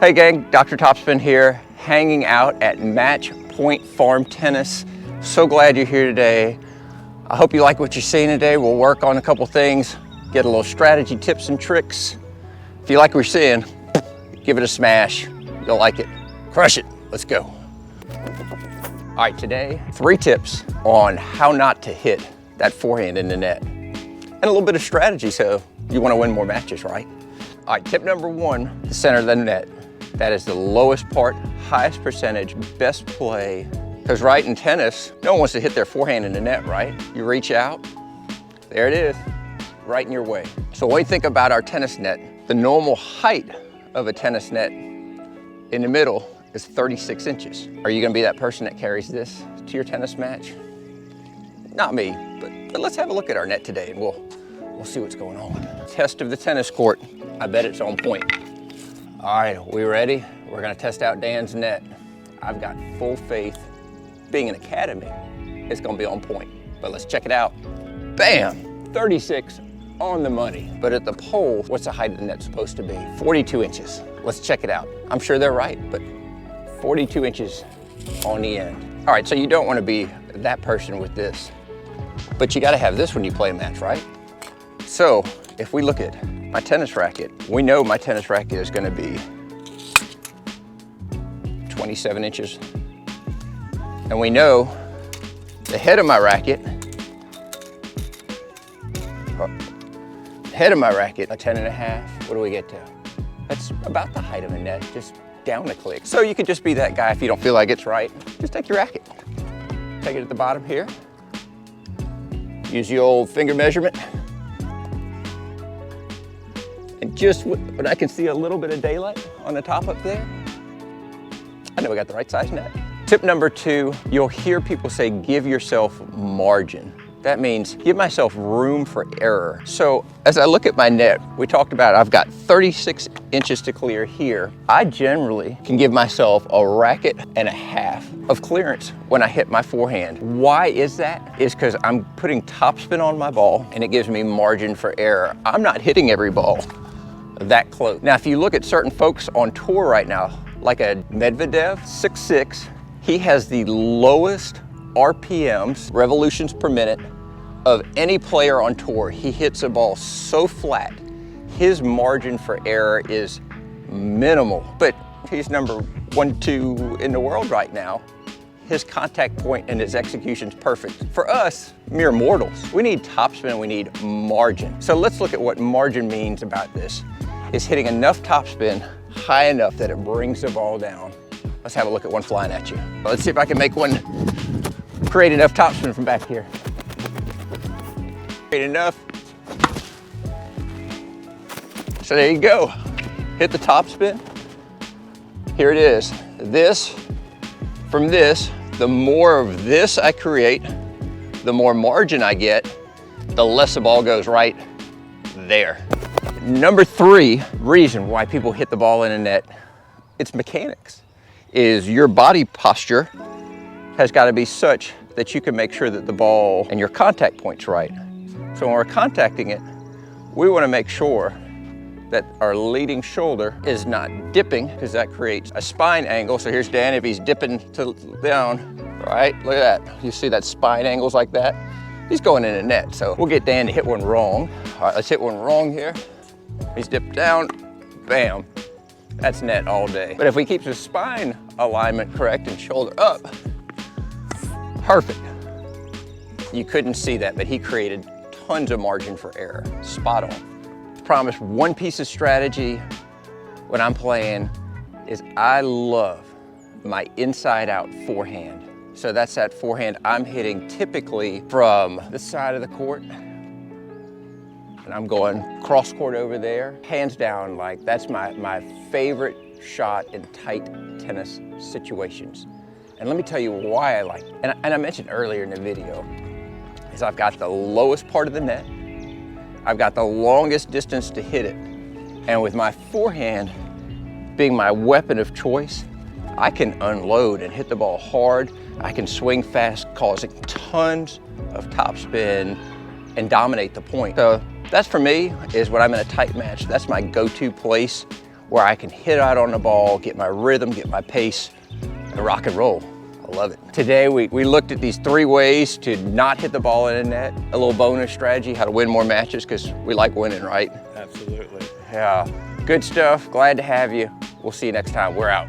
Hey gang, Dr. Topspin here, hanging out at Match Point Farm Tennis. So glad you're here today. I hope you like what you're seeing today. We'll work on a couple things, get a little strategy tips and tricks. If you like what you're seeing, give it a smash. You'll like it. Crush it. Let's go. All right, today, 3 tips on how not to hit that forehand in the net. And a little bit of strategy so you want to win more matches, right? All right, tip number 1, the center of the net. That is the lowest part, highest percentage, best play. Because right in tennis, no one wants to hit their forehand in the net, right? You reach out, there it is, right in your way. So when we think about our tennis net, the normal height of a tennis net in the middle is 36 inches. Are you gonna be that person that carries this to your tennis match? Not me, but let's have a look at our net today and we'll see what's going on. Test of the tennis court. I bet it's on point. All right, we ready? We're gonna test out Dan's net. I've got full faith, being an academy, it's gonna be on point. But let's check it out. Bam, 36 on the money. But at the pole, what's the height of the net supposed to be? 42 inches. Let's check it out. I'm sure they're right, but 42 inches on the end. All right, so you don't wanna be that person with this, but you gotta have this when you play a match, right? So if we look at my tennis racket, we know my tennis racket is gonna be 27 inches. And we know the head of my racket, a 10.5, what do we get to? That's about the height of the net, just down a click. So you could just be that guy if you don't feel like it's right. Just take your racket, take it at the bottom here, use the old finger measurement, and just when I can see a little bit of daylight on the top up there, I know we got the right size net. Tip number 2, you'll hear people say, give yourself margin. That means give myself room for error. So as I look at my net, we talked about I've got 36 inches to clear here. I generally can give myself a racket and a half of clearance when I hit my forehand. Why is that? It's because I'm putting topspin on my ball and it gives me margin for error. I'm not hitting every ball that close. Now, if you look at certain folks on tour right now, like a Medvedev, 6'6", he has the lowest RPMs, revolutions per minute, of any player on tour. He hits a ball so flat, his margin for error is minimal. But he's number 1, 2 in the world right now. His contact point and his execution's perfect. For us, mere mortals, we need topspin, we need margin. So let's look at what margin means about this. It's hitting enough topspin high enough that it brings the ball down. Let's have a look at one flying at you. Let's see if I can make one create enough topspin from back here. Create enough. So there you go. Hit the topspin. Here it is. This, from this, the more of this I create, the more margin I get, the less the ball goes right there. Number 3 reason why people hit the ball in a net, it's mechanics, is your body posture has got to be such that you can make sure that the ball and your contact point's right. So when we're contacting it, we want to make sure that our leading shoulder is not dipping, because that creates a spine angle. So here's Dan, if he's dipping down, right? Look at that. You see that spine angles like that? He's going in the net. So we'll get Dan to hit one wrong. All right, let's hit one wrong here. He's dipped down, bam. That's net all day. But if we keep the spine alignment correct and shoulder up, perfect. You couldn't see that, but he created tons of margin for error. Spot on. Promise one piece of strategy when I'm playing is I love my inside out forehand. So that's that forehand I'm hitting typically from the side of the court. And I'm going cross court over there. Hands down, like that's my favorite shot in tight tennis situations. And let me tell you why I like it. And I mentioned earlier in the video, is I've got the lowest part of the net. I've got the longest distance to hit it. And with my forehand being my weapon of choice, I can unload and hit the ball hard. I can swing fast, causing tons of topspin and dominate the point. So that's for me, is when I'm in a tight match, that's my go-to place where I can hit out on the ball, get my rhythm, get my pace, and rock and roll. I love it. Today we looked at these 3 ways to not hit the ball in the net. A little bonus strategy, how to win more matches, because we like winning, right? Absolutely. Yeah, good stuff. Glad to have you. We'll see you next time. We're out.